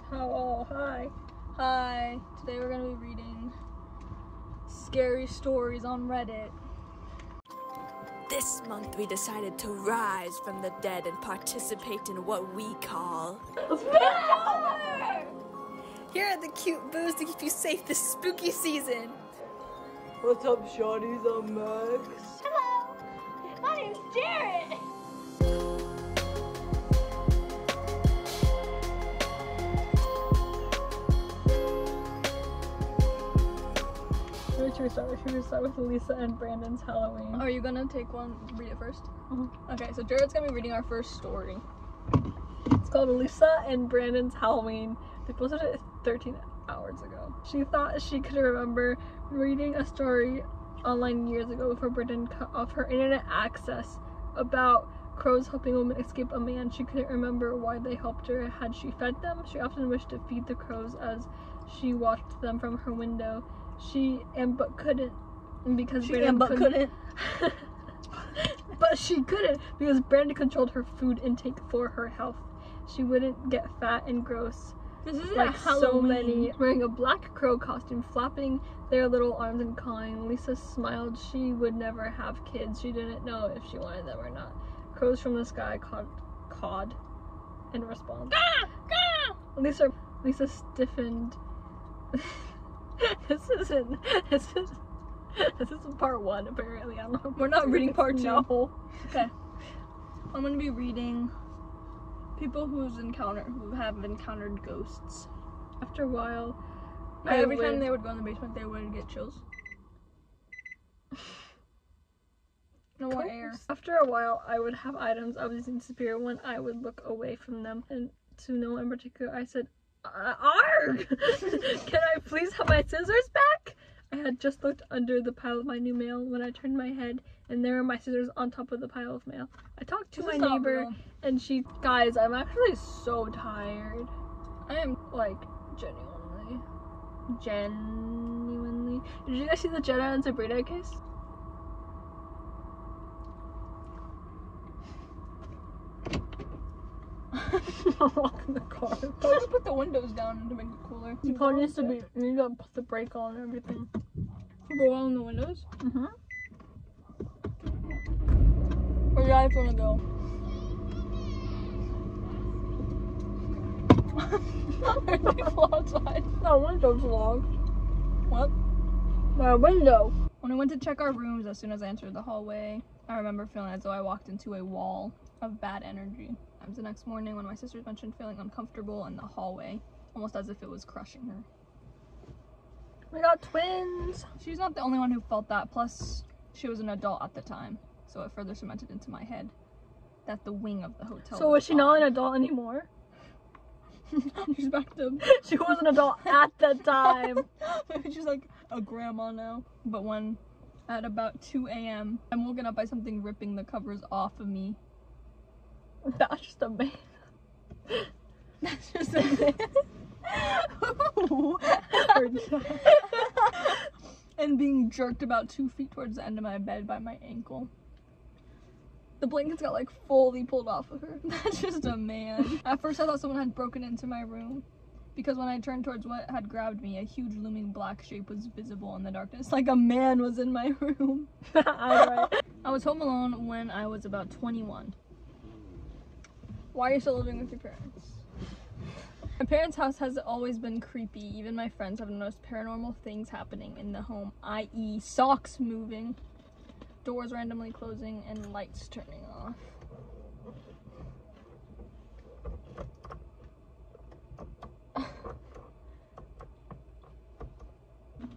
Hi. Today we're gonna be reading scary stories on Reddit. This month we decided to rise from the dead and participate in what we call SPOOKTOBER! Here are the cute boos to keep you safe this spooky season. What's up, shawties? I'm Max. Hello, my name's Jared. Should we start with Lisa and Brandon's Halloween? Are you gonna take one, read it first? Okay, so Jared's gonna be reading our first story. It's called Lisa and Brandon's Halloween. They posted it 13 hours ago. She thought she could remember reading a story online years ago before Brandon cut off her internet access about crows helping a woman escape a man. She couldn't remember why they helped her. Had she fed them? She often wished to feed the crows as she watched them from her window. But couldn't because but she couldn't because Brandon controlled her food intake for her health. She wouldn't get fat and gross. This is like so many, wearing a black crow costume, flapping their little arms and cawing. Lisa smiled. She would never have kids. She didn't know if she wanted them or not. Crows from the sky cawed in response. Lisa stiffened. This is part one, apparently. I don't know. We're not reading part two. No. Okay. I'm gonna be reading people who have encountered ghosts. After a while, every time they would go in the basement, they would get chills. No more air. After a while, I would have items I was using disappear. When I would look away from them and to no one in particular, I said, "Arg! Can I please have my scissors back?" I had just looked under the pile of my new mail when I turned my head, and there were my scissors on top of the pile of mail. I talked to my neighbor, and guys, I'm actually so tired. I am, like, genuinely. Did you guys see the Jenna and Sabrina case? I'm walking the car. Why just put the windows down to make it cooler? You probably needs to be. You need to put the brake on and everything. Go on the windows? Where do you guys want to go? There's people outside. My window's locked. What? My window. When I went to check our rooms, as soon as I entered the hallway, I remember feeling as though I walked into a wall of bad energy. The next morning when my sisters mentioned feeling uncomfortable in the hallway, almost as if it was crushing her. We got twins! She's not the only one who felt that, plus she was an adult at the time, so it further cemented into my head that the wing of the hotel. So is she not an adult anymore? She's back to... She was an adult at the time! Maybe she's like a grandma now. But when, at about 2 a.m., I'm woken up by something ripping the covers off of me. That's just a man. That's just a man. And being jerked about 2 feet towards the end of my bed by my ankle. The blankets got like fully pulled off of her. That's just a man. At first I thought someone had broken into my room, because when I turned towards what had grabbed me, a huge looming black shape was visible in the darkness, like a man was in my room. I was home alone when I was about 21. Why are you still living with your parents? My parents' house has always been creepy. Even my friends have noticed paranormal things happening in the home, i.e. socks moving, doors randomly closing, and lights turning off.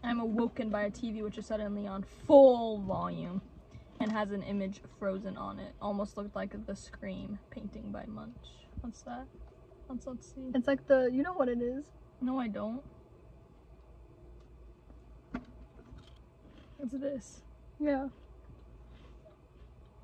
I'm awoken by a TV which is suddenly on full volume and has an image frozen on it. Almost looked like the Scream painting by Munch. What's that? Let's see. It's like the, you know what it is? No, I don't. It's this. Yeah.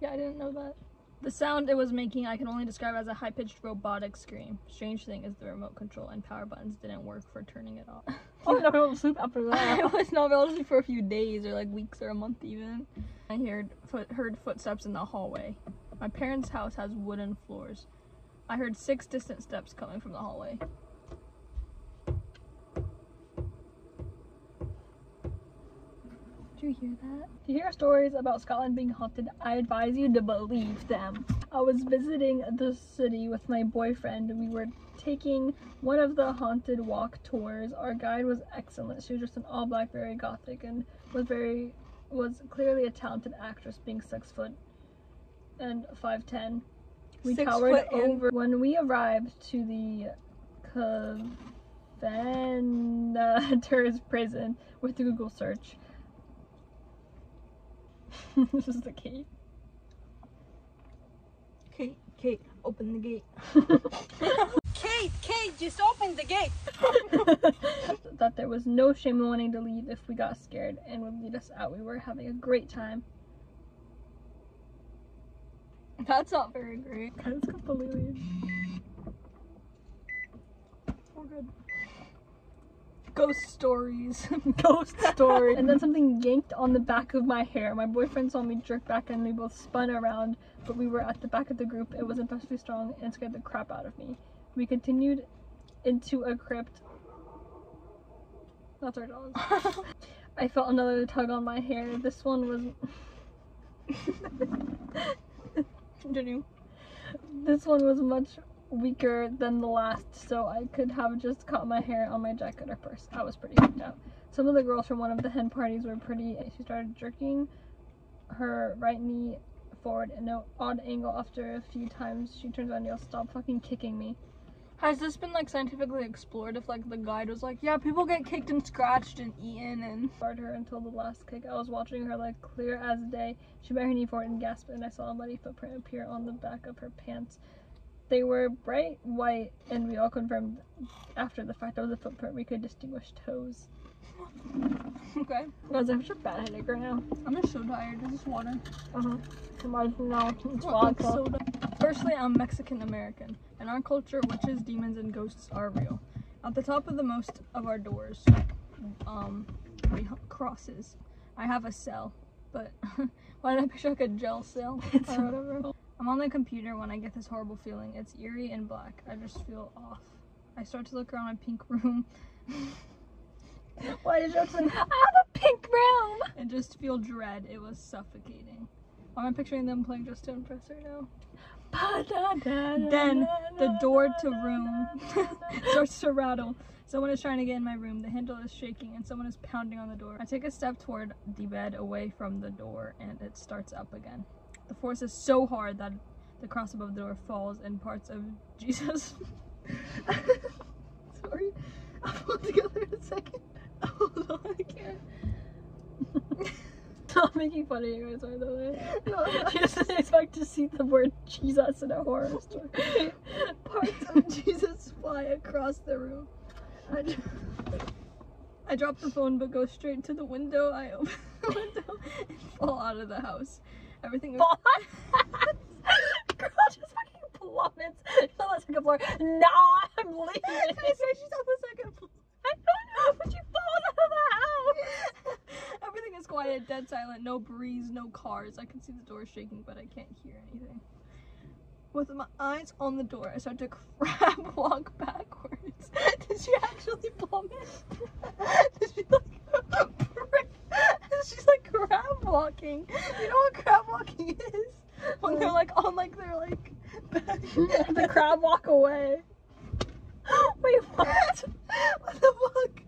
Yeah, I didn't know that. The sound it was making I can only describe as a high-pitched robotic scream. Strange thing is the remote control and power buttons didn't work for turning it off. I was not able to sleep after that. I was not able to sleep for a few days or like weeks or a month even. I heard footsteps in the hallway. My parents' house has wooden floors. I heard 6 distant steps coming from the hallway. you hear that? If you hear stories about Scotland being haunted, I advise you to believe them. I was visiting the city with my boyfriend. We were taking one of the haunted walk tours. Our guide was excellent. She was just in all black, very gothic, and was clearly a talented actress, being 6 foot and 5'10". We towered over. When we arrived to the Covenanters prison with the Google search. This is the gate. Kate, open the gate. Kate, just open the gate. That there was no shame in wanting to leave if we got scared and would lead us out. We were having a great time. That's not very great. That's completely. We're good. Ghost stories. Ghost stories. And then something yanked on the back of my hair. My boyfriend saw me jerk back and we both spun around, but we were at the back of the group. It was impressively strong and scared the crap out of me. We continued into a crypt. That's our dogs. I felt another tug on my hair. This one was continue. This one was much weaker than the last, so I could have just caught my hair on my jacket or purse. I was pretty freaked out. Some of the girls from one of the hen parties were pretty. She started jerking her right knee forward in an odd angle. After a few times, she turns around and yells, "Stop fucking kicking me." Has this been like scientifically explored? If like the guide was like, yeah, people get kicked and scratched and eaten and scarred her until the last kick. I was watching her like clear as day. She bent her knee forward and gasped, and I saw a muddy footprint appear on the back of her pants. They were bright white, and we all confirmed after the fact that was a footprint. We could distinguish toes. Okay. Guys, I have such a bad headache right now. I'm just so tired. Is this water? No, it's vodka. Soda. Firstly, I'm Mexican American. In our culture, witches, demons, and ghosts are real. At the top of the most of our doors, crosses. I have a cell, but why did I picture like a gel cell or whatever? I'm on the computer when I get this horrible feeling. It's eerie and black. I just feel off. I start to look around my pink room. Why did you say, I have a pink room? And just feel dread. It was suffocating. Why am I picturing them playing Just to Impress right now? Then the door to room starts to rattle. Someone is trying to get in my room. The handle is shaking and someone is pounding on the door. I take a step toward the bed away from the door and it starts up again. The force is so hard that the cross above the door falls and parts of Jesus. Sorry, I'll pull it together in a second. Hold on, I can't. Not making fun of you guys, by the way. No, she doesn't expect to see the word Jesus in a horror story. Parts of Jesus fly across the room. I drop the phone but go straight to the window. I open the window and fall out of the house. Everything is girl just fucking plummets. She's on the second floor. Nah, I'm leaving. I say she's on the second floor. I don't know, but she falls out of the house. Everything is quiet, dead silent, no breeze, no cars. I can see the door shaking, but I can't hear anything. With my eyes on the door, I start to crab walk backwards. Did she actually plummet? Did she like she's like crab walking? You know what crab walking is? When they're like on like their like back. The crab walk away. Wait, what? What the fuck?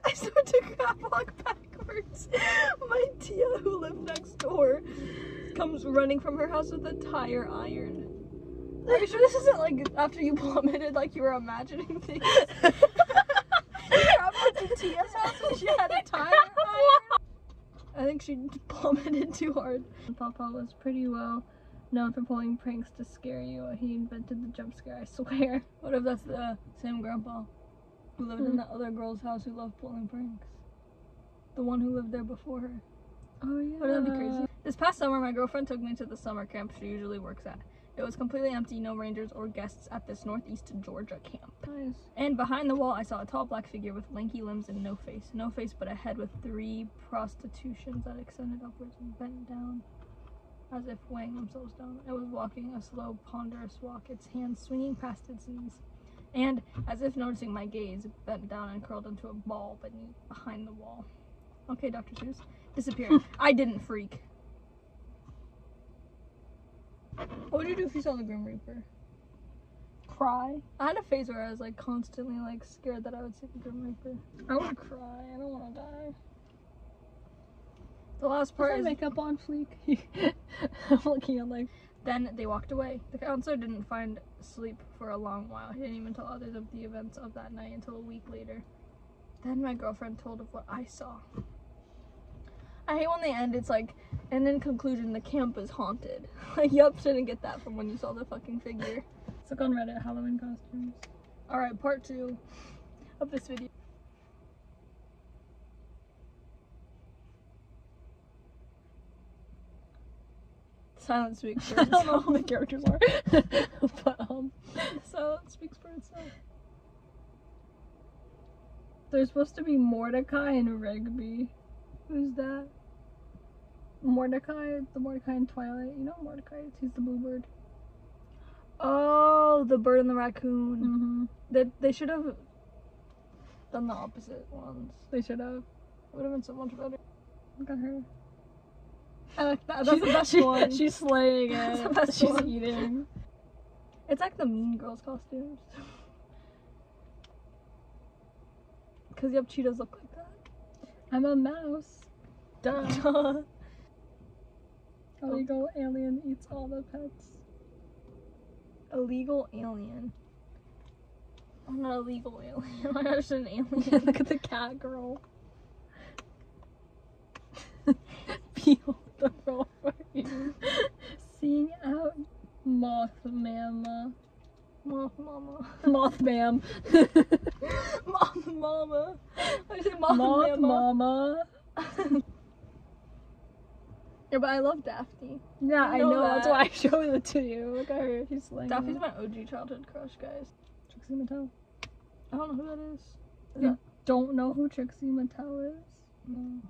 I start to crab walk backwards. My tia, who lived next door, comes running from her house with a tire iron. Are you sure this isn't like after you plummeted, like you were imagining things? You crabbed walked to Tia's house and she had a tire iron? I think she plummeted too hard. Papa was pretty well known for pulling pranks to scare you. He invented the jump scare, I swear. What if that's the same grandpa who lived in that other girl's house who loved pulling pranks? The one who lived there before her. Oh yeah. Wouldn't that be crazy? This past summer, my girlfriend took me to the summer camp she usually works at. It was completely empty, no rangers or guests at this northeast Georgia camp. Nice. And behind the wall, I saw a tall black figure with lanky limbs and no face. No face, but a head with 3 prostitutions that extended upwards and bent down, as if weighing themselves down. It was walking a slow, ponderous walk, its hands swinging past its knees. And, as if noticing my gaze, it bent down and curled into a ball behind the wall. Okay, Dr. Seuss. Disappeared. I didn't freak. What would you do if you saw the Grim Reaper? Cry. I had a phase where I was like constantly like scared that I would see the Grim Reaper. I would cry. I don't want to die. The last part is makeup on fleek. I'm looking at like. then they walked away. The counselor didn't find sleep for a long while. He didn't even tell others of the events of that night until a week later. Then my girlfriend told of what I saw. I hate when they end, it's like, and in conclusion, the camp is haunted. Like, yup, shouldn't get that from when you saw the fucking figure. Let's look on Reddit, Halloween costumes. Alright, part 2 of this video. Silence speaks for I don't know itself. who the characters are. But, Silence speaks for itself. there's supposed to be Mordecai and Rigby. Who's that? Mordecai, the Mordecai in Twilight. You know Mordecai? He's the bluebird. Oh, the bird and the raccoon. Mm-hmm. They should have done the opposite ones. They should have. It would have been so much better. Look at her. I like that. That's the best one. She's slaying it. That's the best She's one. eating. It's like the Mean Girls costumes. Because yep, cheetahs look like that. I'm a mouse. Duh. Illegal alien eats all the pets. Illegal alien. I'm not a legal alien. I'm just an alien. Look at the cat girl. Peel the roll for you. Seeing out Moth Mama. Moth mama. Moth Ma'am. Moth mama. I say moth, Moth mama. Mama. Yeah, but I love Daphne. Yeah, I know know. That's that. why I showed it to you. Look at her. She's slaying. Daphne's it. my OG childhood crush, guys. Trixie Mattel. I don't know who that is. You don't know who Trixie Mattel is? No.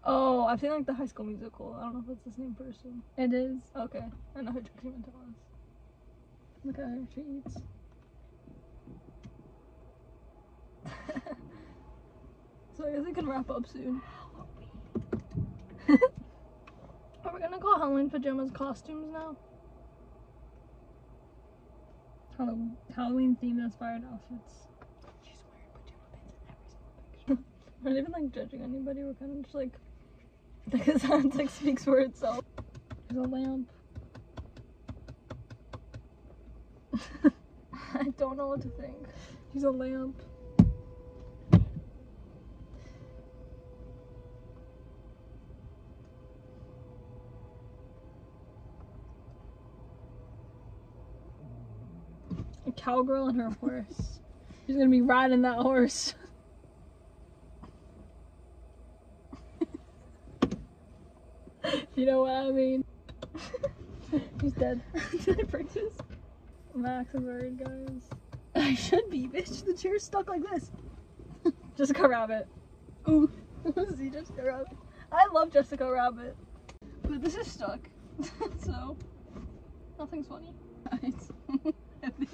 Oh, I've seen like the High School Musical. I don't know if it's the same person. It is. Okay, I know who Trixie Mattel is. Look at her. She eats. So I guess we can wrap up soon. Are we gonna call Halloween pajamas costumes now? Halloween themed inspired outfits. She's wearing pajama pants in every single picture. We're not even like judging anybody. We're kind of just like the sounds like speaks for itself. There's a lamp. I don't know what to think. She's a lamp. A cowgirl and her horse. She's gonna be riding that horse. You know what I mean? He's dead. Did I break this? Max is worried, guys. I should be, bitch. The chair's stuck like this. Jessica Rabbit. Ooh. See Jessica Rabbit. I love Jessica Rabbit. But this is stuck. So, nothing's funny. Guys, I think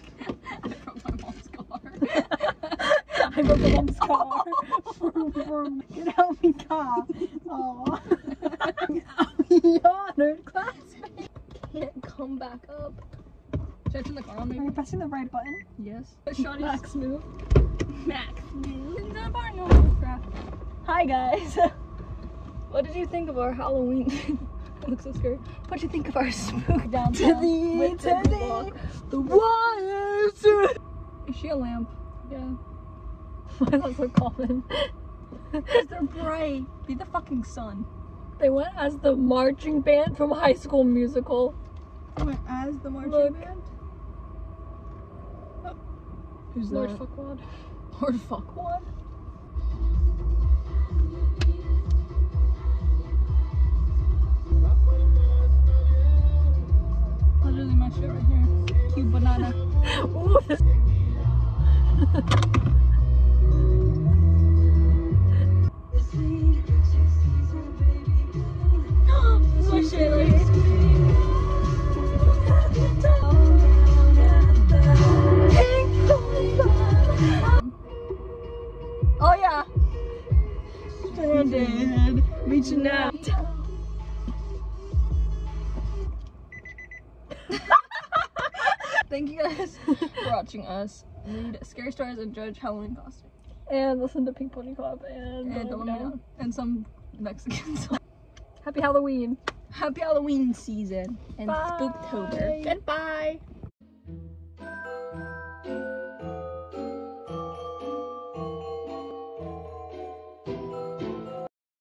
I broke my mom's car. I broke my mom's car. Get out me car. Aww. You're honored classmate. Can't come back up. Should I turn the car on Are maybe? you pressing the right button? Yes. Max move. Max move. The bar no crap. Hi guys. What did you think of our Halloween? I look so scared. What did you think of our spook downtown? The wires. Is she a lamp? Yeah. Why is that so common? Because they're bright. Be the fucking sun. They went as the marching band from High School Musical. Went as the marching Look. band? Who's Lord that? fuckwad. Lord fuckwad? Literally my shit right here. Cute banana. Ooh, this My shit right here. Oh yeah. dad, reaching out. Thank you guys for watching us read scary stories and judge Halloween costumes. And listen to Pink Pony Club and some Mexican songs. Happy Halloween. Happy Halloween season and Bye. Spooktober. Goodbye.